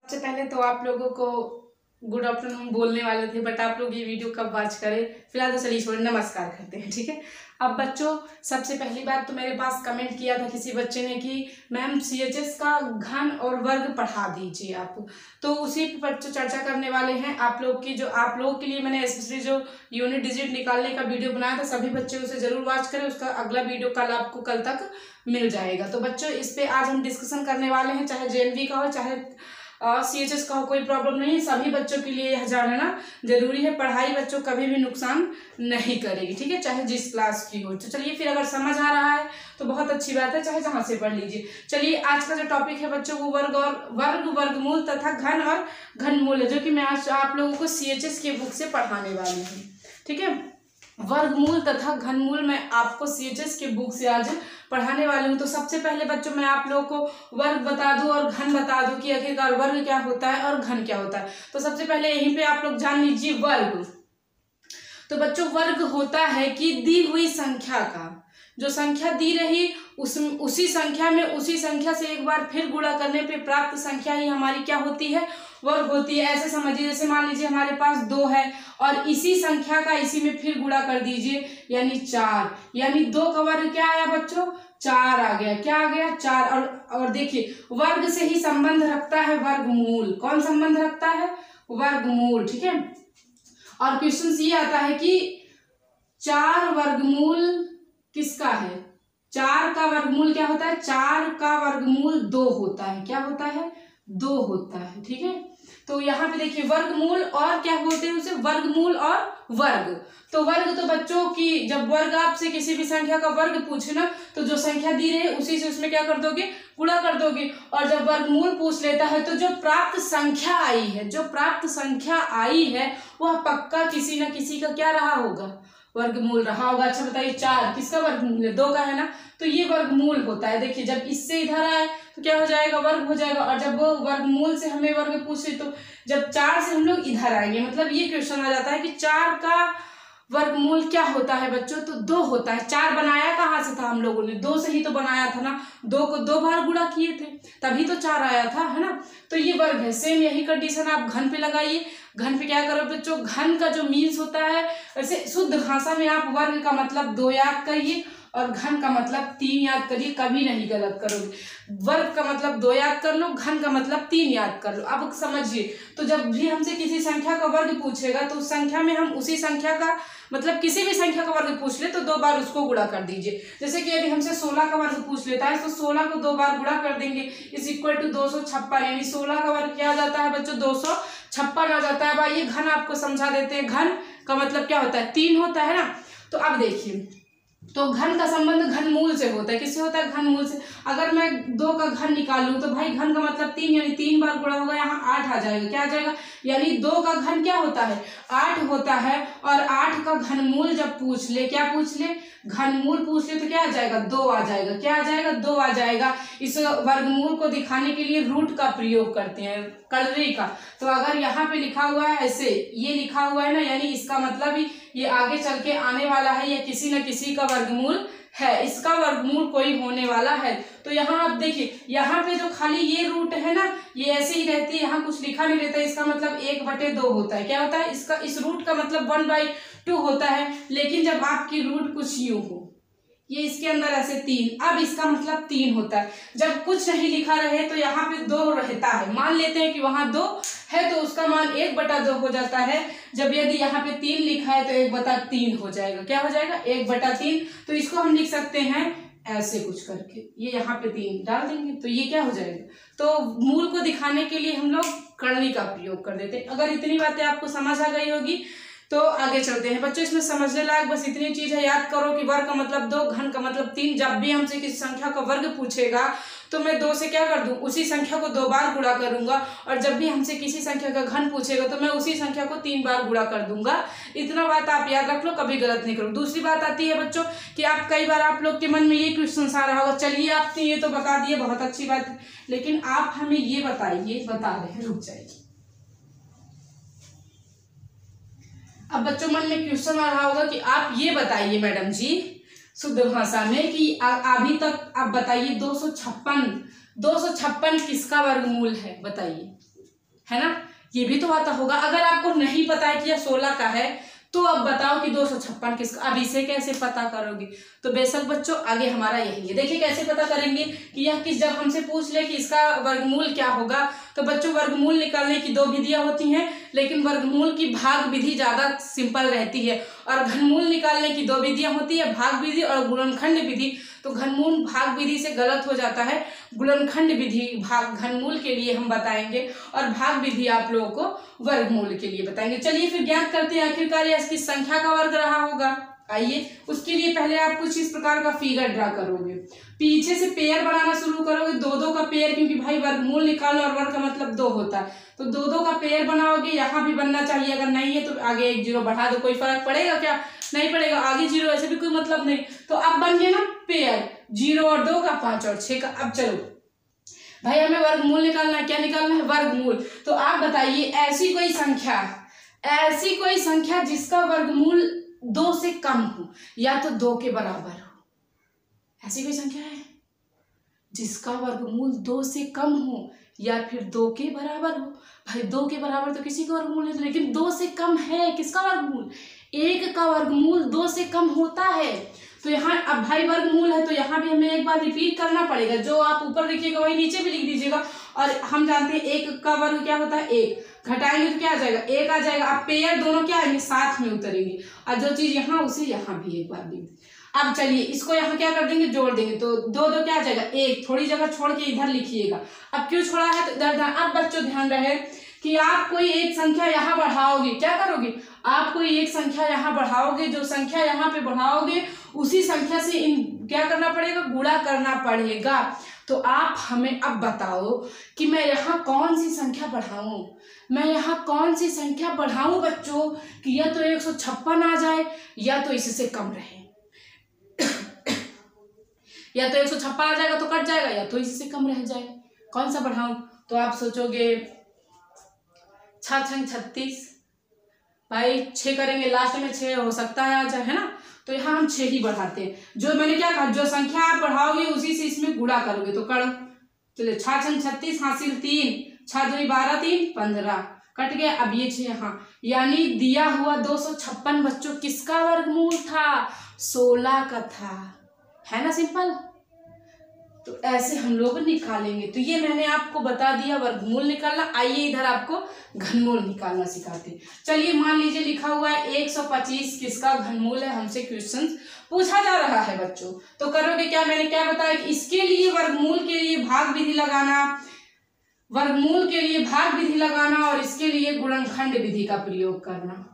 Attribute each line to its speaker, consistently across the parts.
Speaker 1: सबसे पहले तो आप लोगों को गुड आफ्टरनून बोलने वाले थे, बट आप लोग ये वीडियो कब वॉच करें। फिलहाल तो चलिए छोड़े, नमस्कार करते हैं, ठीक है। अब बच्चों, सबसे पहली बात तो मेरे पास कमेंट किया था किसी बच्चे ने कि मैम CHS का घन और वर्ग पढ़ा दीजिए आप, तो उसी पर बच्चों चर्चा करने वाले हैं। आप लोग के लिए मैंने स्पेशली जो यूनिट डिजिट निकालने का वीडियो बनाया था, सभी बच्चे उसे जरूर वॉच करें। उसका अगला वीडियो आपको कल तक मिल जाएगा। तो बच्चों, इस पे आज हम डिस्कशन करने वाले हैं, चाहे JNV का हो चाहे CHS का हो, कोई प्रॉब्लम नहीं है। सभी बच्चों के लिए यह जानना जरूरी है। पढ़ाई बच्चों कभी भी नुकसान नहीं करेगी, ठीक है, चाहे जिस क्लास की हो। तो चलिए फिर, अगर समझ आ रहा है तो बहुत अच्छी बात है, चाहे जहां से पढ़ लीजिए। चलिए, आज का जो टॉपिक है बच्चों, वो वर्गमूल तथा घन और घनमूल है, जो कि मैं आज आप लोगों को CHS के बुक से पढ़ाने वाली हूँ, ठीक है। वर्गमूल तथा घनमूल मैं आपको CHS के बुक से आज पढ़ाने वाली हूँ। तो सबसे पहले बच्चों, मैं आप लोगों को वर्ग बता दूं और घन बता दूं कि आखिरकार वर्ग क्या होता है और घन क्या होता है। तो सबसे पहले यहीं पे आप लोग जान लीजिए वर्ग। तो बच्चों, वर्ग होता है कि दी हुई संख्या का, जो संख्या दी रही उसी संख्या से एक बार फिर गुणा करने पे प्राप्त संख्या ही हमारी क्या होती है, वर्ग होती है। ऐसे समझिए, जैसे मान लीजिए हमारे पास 2 है और इसी संख्या का इसी में फिर गुणा कर दीजिए, यानी 4, यानी 2 का वर्ग क्या आया बच्चों, 4 आ गया। क्या आ गया, 4। और देखिए, वर्ग से ही संबंध रखता है वर्गमूल। कौन संबंध रखता है, वर्गमूल, ठीक है। और क्वेश्चन ये आता है कि 4 वर्गमूल किसका है, 4 का वर्गमूल क्या होता है, 4 का वर्गमूल 2 होता है। क्या होता है, 2 होता है, ठीक है। तो यहाँ पे देखिए, वर्गमूल और क्या बोलते हैं उसे, वर्गमूल और वर्ग। तो वर्ग तो बच्चों की, जब वर्ग आपसे किसी भी संख्या का वर्ग पूछे ना, तो जो संख्या दी रही उसी से उसमें क्या कर दोगे, गुणा कर दोगे। और जब वर्गमूल पूछ लेता है तो जो प्राप्त संख्या आई है वह पक्का किसी न किसी का क्या रहा होगा, वर्गमूल रहा होगा। अच्छा बताइए, 4 किसका वर्गमूल है, 2 का है ना, तो ये वर्गमूल होता है। देखिए, जब इससे इधर आए तो क्या हो जाएगा, वर्ग हो जाएगा। और जब वो वर्गमूल से हमें वर्ग पूछे तो जब 4 से हम लोग इधर आएंगे, मतलब ये क्वेश्चन आ जाता है कि 4 का वर्गमूल क्या होता है बच्चों, तो 2 होता है। 4 बनाया कहाँ से था हम लोगों ने, 2 से ही तो बनाया था ना, 2 को 2 बार गुणा किए थे तभी तो 4 आया था, है ना। तो ये वर्ग है। सेम यही कंडीशन आप घन पे लगाइए। घन पे क्या करो बच्चों, घन का जो मीन्स होता है, वैसे शुद्ध भाषा में आप वर्ग का मतलब 2 याद करिए और घन का मतलब 3 याद करिए, कभी नहीं गलत करोगे। वर्ग का मतलब 2 याद कर लो, घन का मतलब 3 याद कर लो। अब समझिए, तो जब भी हमसे किसी संख्या का वर्ग पूछेगा तो उस संख्या में हम उसी संख्या का मतलब किसी भी संख्या का वर्ग पूछ ले तो 2 बार उसको गुणा कर दीजिए। जैसे कि यदि हमसे 16 का वर्ग पूछ लेता है तो 16 को 2 बार गुणा कर देंगे, इज इक्वल टू 256, यानी 16 का वर्ग क्या आ जाता है बच्चों, 256 आ जाता है। भाई, ये घन आपको समझा देते हैं। घन का मतलब क्या होता है, 3 होता है ना। तो अब देखिए, तो घन का संबंध घनमूल से होता है। किससे होता है, घनमूल से। अगर मैं 2 का घन निकालूं तो भाई घन का मतलब 3, यानी 3 बार गुणा होगा, यहाँ 8 आ जाएगा। क्या आ जाएगा, यानी 2 का घन क्या होता है, 8 होता है। और 8 का घनमूल जब पूछ ले, क्या पूछ ले, घनमूल पूछ ले, तो क्या आ जाएगा, 2 आ जाएगा। क्या आ जाएगा, 2 आ जाएगा। इस वर्गमूल को दिखाने के लिए रूट का प्रयोग करते हैं, कलरी का। तो अगर यहाँ पे लिखा हुआ है ऐसे, ये लिखा हुआ है ना, यानी इसका मतलब ही ये आगे चल के आने वाला है, या किसी न किसी का वर्गमूल है, इसका वर्गमूल कोई होने वाला है। तो यहाँ आप देखिए, यहाँ पे जो खाली ये रूट है ना, ये ऐसे ही रहती है, यहाँ कुछ लिखा नहीं रहता है। इसका मतलब 1/2 होता है। क्या होता है, इसका इस रूट का मतलब 1/2 होता है। लेकिन जब आपकी रूट कुछ यूं हो, ये इसके अंदर ऐसे 3, अब इसका मतलब 3 होता है। जब कुछ नहीं लिखा रहे तो यहाँ पे 2 रहता है। मान लेते हैं कि वहां 2 है तो उसका मान 1/2 हो जाता है। जब यदि यहाँ पे 3 लिखा है तो 1/3 हो जाएगा। क्या हो जाएगा, 1/3। तो इसको हम लिख सकते हैं ऐसे कुछ करके, ये यहाँ पे 3 डाल देंगे तो ये क्या हो जाएगा। तो मूल को दिखाने के लिए हम लोग कड़नी का प्रयोग कर देते हैं। अगर इतनी बातें आपको समझ आ गई होगी तो आगे चलते हैं बच्चों। इसमें समझने लायक बस इतनी चीज है, याद करो कि वर्ग का मतलब 2, घन का मतलब 3। जब भी हमसे किसी संख्या का वर्ग पूछेगा तो मैं 2 से क्या कर दूं, उसी संख्या को 2 बार गुणा करूंगा। और जब भी हमसे किसी संख्या का घन पूछेगा तो मैं उसी संख्या को 3 बार गुणा कर दूंगा। इतना बात आप याद रख लो, कभी गलत नहीं करो। दूसरी बात आती है बच्चों कि आप कई बार आप लोग के मन में ये क्वेश्चन आ रहा होगा, चलिए आपने ये तो बता दिए, बहुत अच्छी बात है, लेकिन आप हमें ये बताइए, बता रहे हैं, रुक जाइए। अब बच्चों मन में क्वेश्चन आ रहा होगा कि आप ये बताइए मैडम जी शुद्ध भाषा में कि अभी तक आप बताइए 256 किसका वर्गमूल है, बताइए। है ना, ये भी तो आता होगा। अगर आपको नहीं पता है कि यह 16 का है तो अब बताओ कि 256 किसका, अब इसे कैसे पता करोगे। तो बेशक बच्चों आगे हमारा यही है। देखिए कैसे पता करेंगे कि यह किस, जब हमसे पूछ ले कि इसका वर्गमूल क्या होगा, तो बच्चों वर्गमूल निकालने की 2 विधियां होती हैं, लेकिन वर्गमूल की भाग विधि ज्यादा सिंपल रहती है। और घनमूल निकालने की 2 विधियां होती है, भाग विधि और गुणनखंड विधि। तो घनमूल भाग विधि से गलत हो जाता है, गुणनखंड विधि भाग घनमूल के लिए हम बताएंगे और भाग विधि आप लोगों को वर्गमूल के लिए बताएंगे। चलिए फिर ज्ञात करते हैं आखिरकार यह इसकी संख्या का वर्ग रहा होगा। आइए उसके लिए पहले आप कुछ इस प्रकार का फिगर ड्रा करोगे, पीछे से पेयर बनाना शुरू करोगे, 2-2 का पेयर, क्योंकि भाई वर्गमूल निकालना और वर्ग का मतलब 2 होता है, तो 2-2 का पेयर बनाओगे। यहाँ भी बनना चाहिए, अगर नहीं है तो आगे 1 0 बढ़ा दो, कोई फर्क पड़ेगा क्या, नहीं पड़ेगा, आगे 0 ऐसे भी कोई मतलब नहीं। तो अब बन गया ना पेयर, 0 और 2 का, 5 और 6 का। अब चलो भाई हमें वर्गमूल निकालना है, क्या निकालना है, वर्गमूल। तो आप बताइए ऐसी कोई संख्या जिसका वर्गमूल 2 से कम हो या तो 2 के बराबर हो, ऐसी कोई संख्या है जिसका वर्गमूल 2 से कम हो या फिर 2 के बराबर हो। भाई 2 के बराबर तो किसी का वर्गमूल नहीं, लेकिन 2 से कम है, किसका वर्गमूल, 1 का वर्गमूल 2 से कम होता है। तो यहाँ अब भाई वर्गमूल है तो यहाँ भी हमें एक बार रिपीट करना पड़ेगा, जो आप ऊपर लिखिएगा वही नीचे भी लिख दीजिएगा। और हम जानते हैं 1 का वर्ग क्या होता है, 1 घटाएंगे तो क्या आ जाएगा, 1 आ जाएगा। अब पेयर दोनों क्या आएंगे, साथ में उतरेंगे, और जो चीज यहाँ उसे यहाँ भी एक बार देंगे। अब चलिए इसको यहाँ क्या कर देंगे, जोड़ देंगे, तो 2-2 क्या आ जाएगा, 1, थोड़ी जगह छोड़ के इधर लिखिएगा। अब क्यों छोड़ा है तो इधर। अब बच्चों ध्यान रहे कि आप कोई एक संख्या यहाँ बढ़ाओगे, क्या करोगे, आप कोई एक संख्या यहाँ बढ़ाओगे, जो संख्या यहाँ पे बढ़ाओगे उसी संख्या से क्या करना पड़ेगा, गुणा करना पड़ेगा। तो आप हमें अब बताओ कि मैं यहाँ कौन सी संख्या बढ़ाऊं, मैं यहाँ कौन सी संख्या बढ़ाऊं बच्चों कि या तो 156 आ जाए या तो इससे कम रहे। या तो 156 आ जाएगा तो कट जाएगा, या तो इससे कम रह जाए, कौन सा बढ़ाऊं। तो आप सोचोगे 6 × 36, भाई 6 करेंगे, लास्ट में 6 हो सकता है आ जाए, है ना, तो यहाँ हम 6 ही बढ़ाते हैं। जो मैंने क्या कहा, जो संख्या आप बढ़ाओगे उसी से इसमें गुणा करोगे, तो करो। चलिए 6 × 36 हासिल 3, 6 दूनी 12, 3 15, कट गया। अब ये 6 यहाँ, यानी दिया हुआ 256 बच्चों किसका वर्गमूल था, 16 का था, है ना, सिंपल। तो ऐसे हम लोग निकालेंगे। तो ये मैंने आपको बता दिया वर्गमूल निकालना। आइए इधर आपको घनमूल निकालना सिखाते हैं। चलिए मान लीजिए लिखा हुआ है 125 किसका घनमूल है, हमसे क्वेश्चन पूछा जा रहा है बच्चों। तो करोगे क्या, मैंने क्या बताया कि इसके लिए वर्गमूल के लिए भाग विधि लगाना, वर्गमूल के लिए भाग विधि लगाना और इसके लिए गुणनखंड विधि का प्रयोग करना।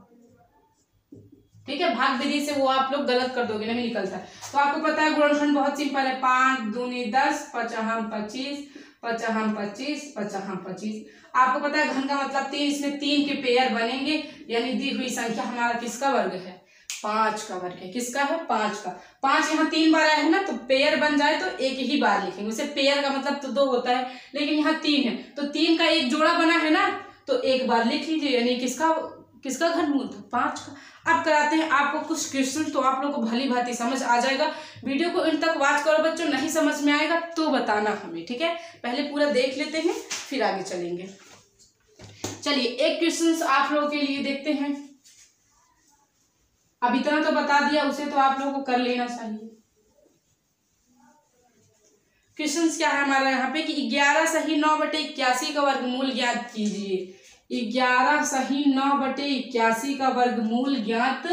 Speaker 1: ठीक है, भाग विधि से वो आप लोग गलत कर दोगे, नहीं निकलता। तो आपको पता है गुणनखंड बहुत सिंपल है, 5 दूनी 10, 5 × 25, 5 × 25, 5 × 25। आपको पता है घन का मतलब 3, इसमें 3 के पेयर बनेंगे, यानी दी हुई संख्या हमारा किसका वर्ग है, 5 का वर्ग है। किसका है, 5 का। 5 यहाँ 3 बार आया है ना, तो पेयर बन जाए तो एक ही बार लिखेंगे, उसे पेयर का मतलब तो 2 होता है, लेकिन यहाँ 3 है तो 3 का एक जोड़ा बना है ना, तो एक बार लिख लीजिए, यानी किसका घनमूल था, 5 का। अब कराते हैं आपको कुछ क्वेश्चन, तो आप लोगों को भली भांति समझ आ जाएगा। वीडियो को इन तक वॉच करो बच्चों, नहीं समझ में आएगा तो बताना हमें, ठीक है। पहले पूरा देख लेते हैं फिर आगे चलेंगे। चलिए एक क्वेश्चन आप लोगों के लिए देखते हैं। अब इतना तो बता दिया, उसे तो आप लोगों को कर लेना चाहिए। क्वेश्चन क्या है हमारा यहाँ पे कि 11 सही 9/81 का वर्गमूल ज्ञात कीजिए। 11 सही 9/81 का वर्गमूल ज्ञात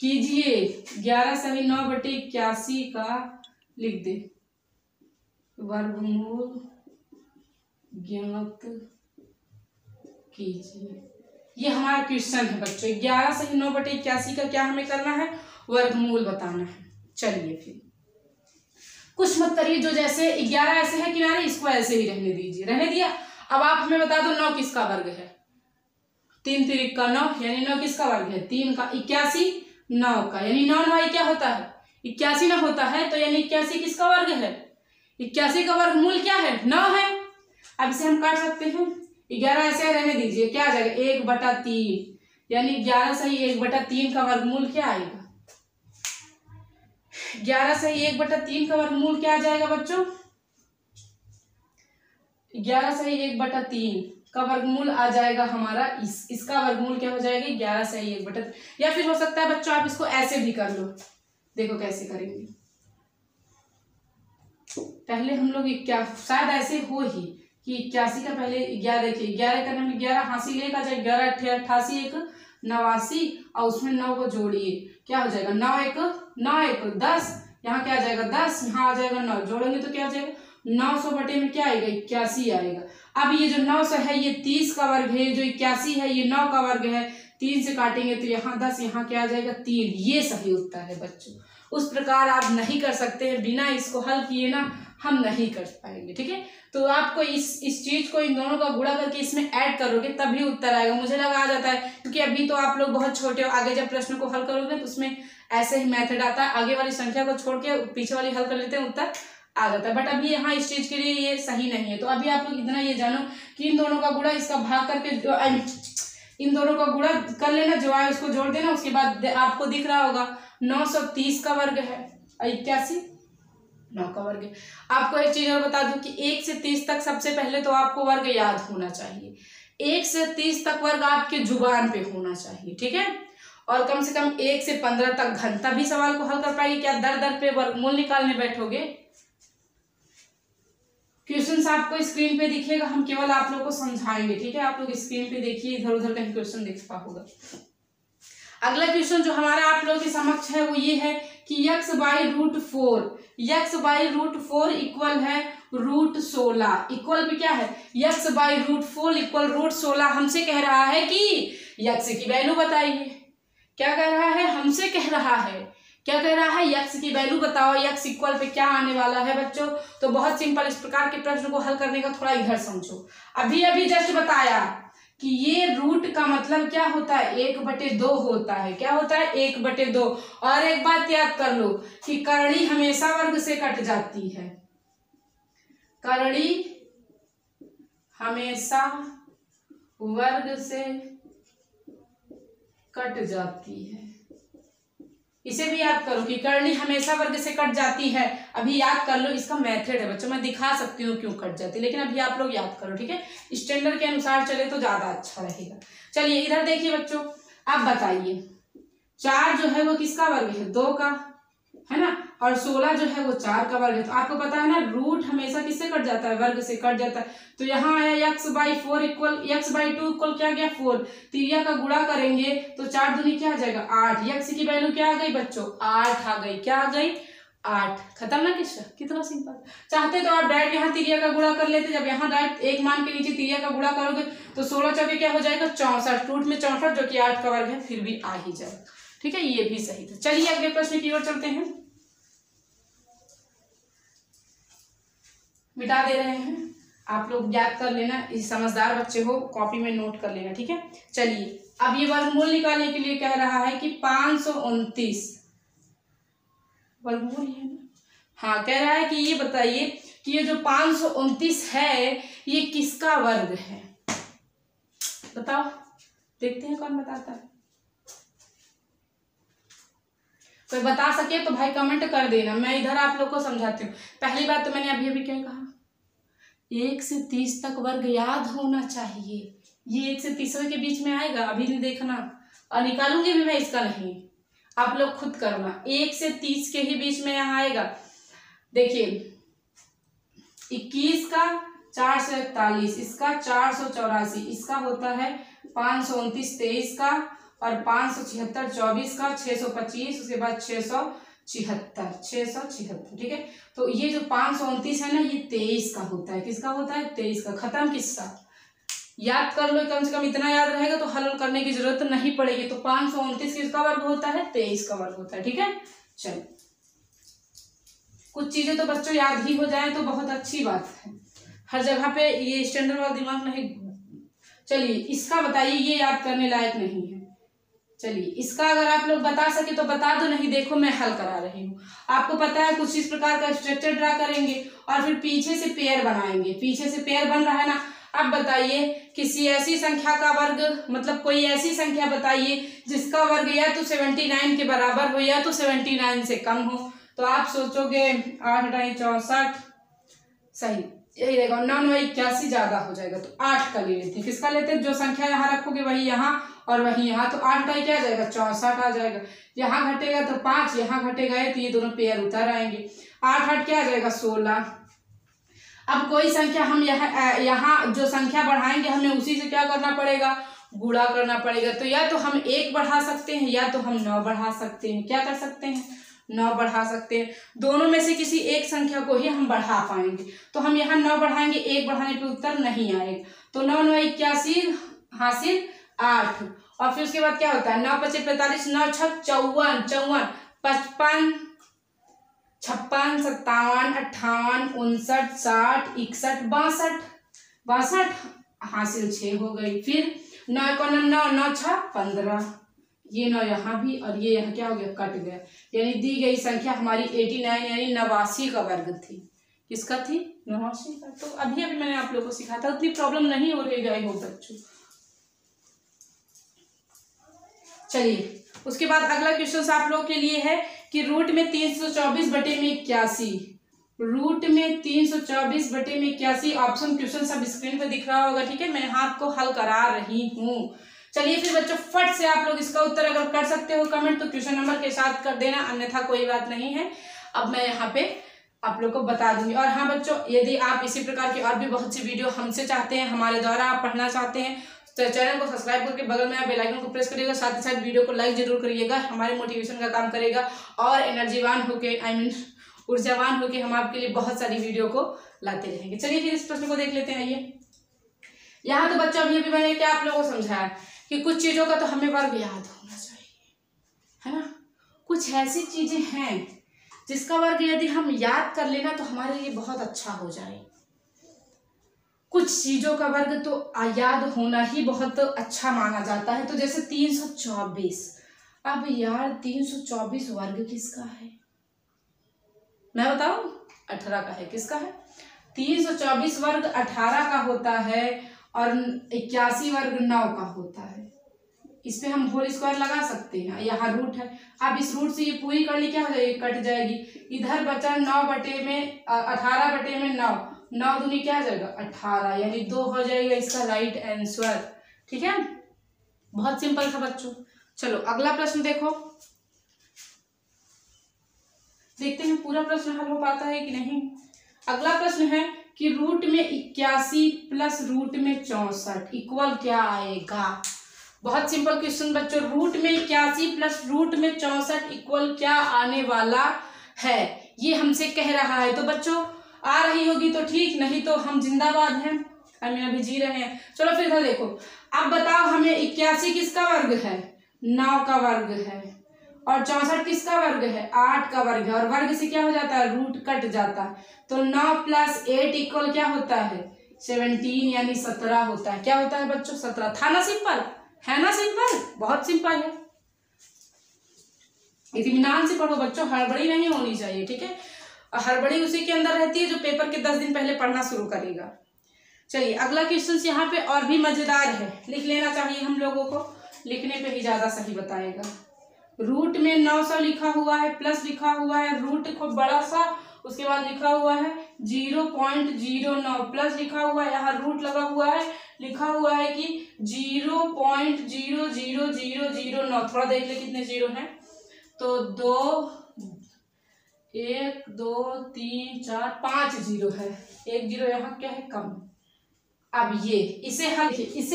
Speaker 1: कीजिए। 11 सही 9/81 का लिख दे, वर्गमूल ज्ञात कीजिए। ये हमारा क्वेश्चन है बच्चों। 11 सही 9/81 का क्या हमें करना है, वर्गमूल बताना है। चलिए फिर कुछ मत करिए, जो जैसे 11 ऐसे है किनारे, इसको ऐसे ही रहने दीजिए, रहने दिया। अब आप हमें बता दो 9 किसका वर्ग है, 3 3 का 9, यानी 9 किसका वर्ग है, 3 का। 81 9 का, यानी 9 9 क्या होता है, 81 ना होता है, तो यानी 81 किसका वर्ग है, 81 का वर्गमूल क्या है, 9 है। अब इसे हम काट सकते हैं, 11 ऐसे रहने दीजिए, क्या आ जाएगा 1/3, यानी 11 सही 1/3 का वर्गमूल क्या आएगा, 11 सही 1/3 का वर्गमूल क्या आ जाएगा बच्चों, 11 सही 1/3, का वर्गमूल आ जाएगा हमारा इसका वर्गमूल क्या हो जाएगा 11 से 1/3। या फिर हो सकता है बच्चों आप इसको ऐसे भी कर लो, देखो कैसे करेंगे। पहले हम लोग क्या शायद ऐसे हो ही कि 81 का पहले 11, देखिए 11 करने में 11 हासिल एक आ जाएगा, 11 88 1 89 और उसमें 9 को जोड़िए, क्या हो जाएगा 9 1 10, यहाँ क्या आ जाएगा 10, यहाँ आ जाएगा 9, जोड़ेंगे तो क्या आ जाएगा 900 बटे में क्या आएगा 81 आएगा। अब ये जो 900 है ये 30 का वर्ग है, जो 81 है ये 9 का वर्ग है, 3 से काटेंगे तो यहाँ 10, यहाँ क्या आ जाएगा 3, ये सही उत्तर है बच्चों। उस प्रकार आप नहीं कर सकते हैं, बिना इसको हल किए ना हम नहीं कर पाएंगे, ठीक है। तो आपको इस चीज को इन दोनों का गुणा करके इसमें ऐड करोगे तभी उत्तर आएगा। मुझे लगा आ जाता है क्योंकि अभी तो आप लोग बहुत छोटे हो, आगे जब प्रश्न को हल करोगे तो उसमें ऐसे ही मेथड आता है, आगे वाली संख्या को छोड़ के पीछे वाली हल कर लेते हैं, उत्तर आ जाता है। बट अभी यहाँ इस चीज के लिए ये सही नहीं है। तो अभी आप लोग इतना ये जानो कि इन दोनों का गुणा इसका भाग करके इन दोनों का गुणा कर लेना, जो आए उसको जोड़ देना, उसके बाद आपको दिख रहा होगा 930 का वर्ग है 81 9 का वर्ग है। आपको एक चीज और बता दूं कि 1 से 30 तक सबसे पहले तो आपको वर्ग याद होना चाहिए, 1 से 30 तक वर्ग आपके जुबान पे होना चाहिए, ठीक है। और कम से कम 1 से 15 तक घन, तभी सवाल को हल कर पाएंगे। क्या दर दर पे वर्गमूल निकालने बैठोगे? क्वेश्चन आपको स्क्रीन पे दिखेगा, हम केवल आप लोग को समझाएंगे, ठीक है। आप लोग स्क्रीन पे देखिए, इधर उधर कहीं क्वेश्चन दिख पा होगा। अगला क्वेश्चन जो हमारा आप लोगों के समक्ष है वो ये है कि x/√4 इक्वल है √16, इक्वल पे क्या है x/√4 इक्वल √16। हमसे कह रहा है कि x की वैल्यू बताइए। क्या कह रहा है? हमसे कह रहा है, क्या कह रहा है? x की वैल्यू बताओ, x इक्वल पे क्या आने वाला है बच्चों। तो बहुत सिंपल, इस प्रकार के प्रश्न को हल करने का थोड़ा इधर समझो। अभी जस्ट बताया कि ये रूट का मतलब क्या होता है 1/2 होता है। क्या होता है 1/2। और एक बात याद कर लो कि करड़ी हमेशा वर्ग से कट जाती है, करड़ी हमेशा वर्ग से कट जाती है। इसे भी याद करो कि करनी हमेशा वर्ग से कट जाती है। अभी याद कर लो, इसका मेथड है बच्चों, मैं दिखा सकती हूँ क्यों कट जाती है, लेकिन अभी आप लोग याद करो, ठीक है। स्टैंडर्ड के अनुसार चले तो ज्यादा अच्छा रहेगा। चलिए इधर देखिए बच्चों, आप बताइए 4 जो है वो किसका वर्ग है? 2 का, है ना। और 16 जो है वो 4 का वर्ग है। तो आपको पता है ना रूट हमेशा किससे कट जाता है? वर्ग से कट जाता है। तो यहाँ आया x/4 इक्वल x/2 इक्वल क्या गया 4, तिरिया का गुणा करेंगे तो 4 दूनी क्या आ जाएगा 8। x की वैल्यू क्या आ गई बच्चों? 8 आ गई। क्या आ गई? 8। खत्म ना किस्सा, कितना सिंपल। चाहते तो आप डायरेक्ट यहाँ तिरिया का गुणा कर लेते। जब यहाँ डायरेक्ट एक मान के नीचे तिरिया का गुणा करोगे तो 16 चौके क्या हो जाएगा 64, रूट में 64 जो कि 8 का वर्ग है, फिर भी आ ही जाएगा, ठीक है। ये भी सही था। चलिए अगले प्रश्न की ओर चलते हैं। मिटा दे रहे हैं, आप लोग याद कर लेना, समझदार बच्चे हो कॉपी में नोट कर लेना, ठीक है। चलिए अब ये वर्गमूल निकालने के लिए कह रहा है कि 529 वर्गमूल है ना, हाँ। कह रहा है कि ये बताइए कि ये जो 529 है ये किसका वर्ग है? बताओ, देखते हैं कौन बताता है। कोई बता सके तो भाई कमेंट कर देना, मैं इधर आप लोग को समझाती हूँ। पहली बात तो मैंने अभी क्या कहा, 1 से 30 तक वर्ग याद होना चाहिए। ये 1 से 30 के बीच में आएगा, अभी नहीं देखना, और निकालूंगी भी मैं इसका नहीं, आप लोग खुद करना। 1 से 30 के ही बीच में यहाँ आएगा। देखिए 21 का 441, इसका 484, इसका होता है 529 23 का, और 576 24 का, 625, उसके बाद 676, ठीक है। तो ये जो 529 है ना ये 23 का होता है। किसका होता है? 23 का। खत्म किस्सा। याद कर लो, कम से कम इतना याद रहेगा तो हल करने की जरूरत नहीं पड़ेगी। तो 529 किसका वर्ग होता है? 23 का वर्ग होता है, ठीक है। चलो कुछ चीजें तो बच्चों याद ही हो जाए तो बहुत अच्छी बात है, हर जगह पे ये स्टैंडर्ड वाला दिमाग नहीं। चलिए इसका बताइए, ये याद करने लायक नहीं है। चलिए इसका अगर आप लोग बता सके तो बता दो, नहीं देखो मैं हल करा रही हूँ। आपको पता है कुछ इस प्रकार का स्ट्रक्चर ड्रा करेंगे और फिर पीछे से पेयर बनाएंगे। पीछे से पेयर बन रहा है ना। अब बताइए किसी ऐसी संख्या का वर्ग, मतलब कोई ऐसी संख्या बताइए जिसका वर्ग या तो 79 के बराबर हो या तो 79 से कम हो। तो आप सोचोगे 8 × 64 सही, यही रहेगा, 9 9 81 ज्यादा हो जाएगा तो 8 का ले लेते हैं। किसका लेते हैं? जो संख्या यहाँ रखोगे वही यहाँ और वही यहाँ, तो 8 का क्या आ जाएगा? 64 आ जाएगा। यहाँ घटेगा तो 5, यहाँ घटेगा तो ये दोनों पेयर उतर आएंगे। 8 8 क्या आ जाएगा? 16। अब कोई संख्या हम यहाँ जो संख्या बढ़ाएंगे हमें उसी से क्या करना पड़ेगा? गुणा करना पड़ेगा। तो या तो हम 1 बढ़ा सकते हैं या तो हम 9 बढ़ा सकते हैं। क्या कर सकते हैं? 9 बढ़ा सकते हैं। दोनों में से किसी एक संख्या को ही हम बढ़ा पाएंगे। तो हम यहाँ 9 बढ़ाएंगे, 1 बढ़ाने पे उत्तर नहीं आएगा। तो 9 9 81 हासिल 8। और फिर उसके बाद क्या होता है? 9 5 45, 9 6 54, 54 55 56 57 58 59 60 61 62, 62 हासिल 6 हो गई। फिर 9 9 9 9 6 15, ये 9 यहाँ भी और ये यहाँ क्या हो गया? कट गया। यानी दी गई संख्या हमारी 89 यानी 89 का वर्ग थी। किसका थी? 89 का। तो अभी मैंने आप लोगों को सिखाया था, उतनी प्रॉब्लम नहीं हो रही गई हो बच्चों। चलिए उसके बाद अगला क्वेश्चन आप लोगों के लिए है कि रूट में 324 बटे में 81, रूट में 324 बटे में 81 ऑप्शन क्वेश्चन सब स्क्रीन पर दिख रहा होगा। ठीक है, मैं हाथ को हल करा रही हूँ। चलिए फिर बच्चों फट से आप लोग इसका उत्तर अगर कर सकते हो कमेंट तो क्वेश्चन नंबर के साथ कर देना, अन्यथा कोई बात नहीं है। अब मैं यहाँ पे आप लोग को बता दूंगी। और हाँ बच्चों, यदि आप इसी प्रकार की और भी बहुत सी वीडियो हमसे चाहते हैं, हमारे द्वारा आप पढ़ना चाहते हैं, तो चैनल को सब्सक्राइब करके बगल में आप बेल आइकन को प्रेस करिएगा। साथ ही साथ वीडियो को लाइक जरूर करिएगा, हमारे मोटिवेशन का काम करेगा और एनर्जीवान होके ऊर्जावान होके हम आपके लिए बहुत सारी वीडियो को लाते रहेंगे। चलिए फिर इस प्रश्न को देख लेते हैं। आइए, यहाँ तो बच्चों अभी मैंने क्या आप लोगों को समझाया कि कुछ चीजों का तो हमें वर्ग याद होना चाहिए, है ना। कुछ ऐसी चीजें हैं जिसका वर्ग यदि हम याद कर लेना तो हमारे लिए बहुत अच्छा हो जाए। कुछ चीजों का वर्ग तो याद होना ही बहुत अच्छा माना जाता है। तो जैसे 324, अब यार 324 वर्ग किसका है? मैं बताऊं? 18 का है। किसका है? 324 वर्ग 18 का होता है और 81 वर्ग 9 का होता है। इस पे हम होल स्क्वायर लगा सकते हैं, यहाँ रूट है। अब इस रूट से ये पूरी करनी क्या हो जाएगी? कट जाएगी। इधर बचा 9 बटे में 18 बटे में 9, 9 दूनी क्या हो जाएगा? 18, यानी 2 हो जाएगा इसका राइट आंसर। ठीक है, बहुत सिंपल था बच्चों। चलो अगला प्रश्न देखो, देखते हैं पूरा प्रश्न हल हो पाता है कि नहीं। अगला प्रश्न है कि रूट में 81 प्लस रूट में 64 इक्वल क्या आएगा? बहुत सिंपल क्वेश्चन बच्चों। रूट में 81 प्लस रूट में 64 इक्वल क्या आने वाला है, ये हमसे कह रहा है। तो बच्चों आ रही होगी तो ठीक, नहीं तो हम जिंदाबाद हैं, हम अभी जी रहे हैं। चलो फिर इधर देखो, अब बताओ हमें 81 किसका वर्ग है? 9 का वर्ग है। और 64 किसका वर्ग है? 8 का वर्ग है। और वर्ग से क्या हो जाता है? रूट कट जाता है। तो 9 + 8 इक्वल क्या होता है? 17 यानी 17 होता है। क्या होता है बच्चों? 17। था ना सिंपल? है ना सिंपल? बहुत सिंपल है। इत्मीनान से पढ़ो बच्चों, हड़बड़ी नहीं होनी चाहिए। ठीक है, हड़बड़ी उसी के अंदर रहती है जो पेपर के 10 दिन पहले पढ़ना शुरू करेगा। चलिए अगला क्वेश्चन यहाँ पे और भी मजेदार है, लिख लेना चाहिए हम लोगों को, लिखने पे ही ज्यादा सही बताएगा। रूट में 900 लिखा हुआ है, प्लस लिखा हुआ है, रूट को बड़ा सा, उसके बाद लिखा हुआ है 0.09 प्लस लिखा हुआ है, यहाँ रूट लगा हुआ है, लिखा हुआ है कि 0.00009। थोड़ा देख ले कितने जीरो हैं। तो 1 2 3 4 5 जीरो है, 1 जीरो यहाँ क्या है? कम। अब इसे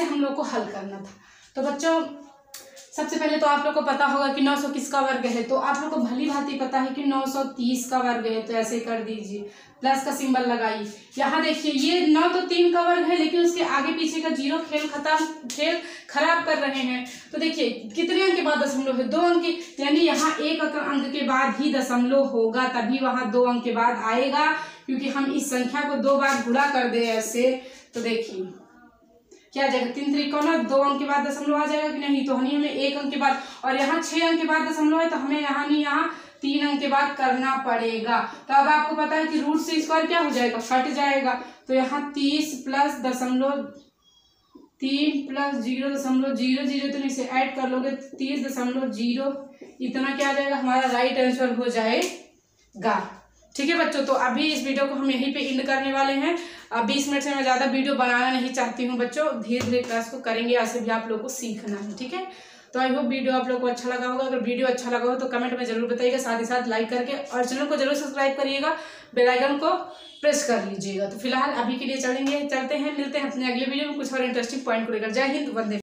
Speaker 1: हम लोग को हल करना था। तो बच्चों सबसे पहले तो आप लोग को पता होगा कि 900 किसका वर्ग है। तो आप लोग को भली भांति पता है कि 930 का वर्ग है। तो ऐसे कर दीजिए, प्लस का सिंबल लगाइए। यहाँ देखिए ये 9 तो 3 का वर्ग है, लेकिन उसके आगे पीछे का जीरो खेल खराब कर रहे हैं। तो देखिए कितने अंक के बाद दशमलव है? 2 अंक, यानी यहाँ 1 अंक के बाद ही दशमलव होगा, तभी वहां 2 अंक के बाद आएगा, क्योंकि हम इस संख्या को 2 बार गुणा कर दे ऐसे। तो देखिए क्या आ जाएगा? 3 3 2 अंक के बाद दशमलव आ जाएगा कि नहीं? तो हमें 1 अंक के बाद, और यहाँ 6 अंक के बाद दशमलव है, तो हमें यहाँ 3 अंक के बाद करना पड़ेगा। तो अब आपको पता है कि रूट से स्क्वायर क्या हो जाएगा? कट जाएगा। तो यहाँ 30 प्लस 3 प्लस 0.00 तो इसे ऐड कर लोगे 30.0, इतना क्या आ जाएगा? हमारा राइट आंसर हो जाएगा। ठीक है बच्चों, तो अभी इस वीडियो को हम यहीं पे एंड करने वाले हैं। अब 20 मिनट से मैं ज़्यादा वीडियो बनाना नहीं चाहती हूँ बच्चों, धीरे धीरे क्लास को करेंगे, ऐसे भी आप लोग को सीखना है, ठीक है। तो आई होप वीडियो आप लोग को अच्छा लगा होगा। अगर वीडियो अच्छा लगा हो तो कमेंट में जरूर बताइएगा, साथ ही साथ लाइक करके और चैनल को जरूर सब्सक्राइब करिएगा, बेल आइकन को प्रेस कर लीजिएगा। तो फिलहाल अभी के लिए चलते हैं, मिलते हैं अपने अगले वीडियो में कुछ और इंटरेस्टिंग पॉइंट को लेकर। जय हिंद, वंदे।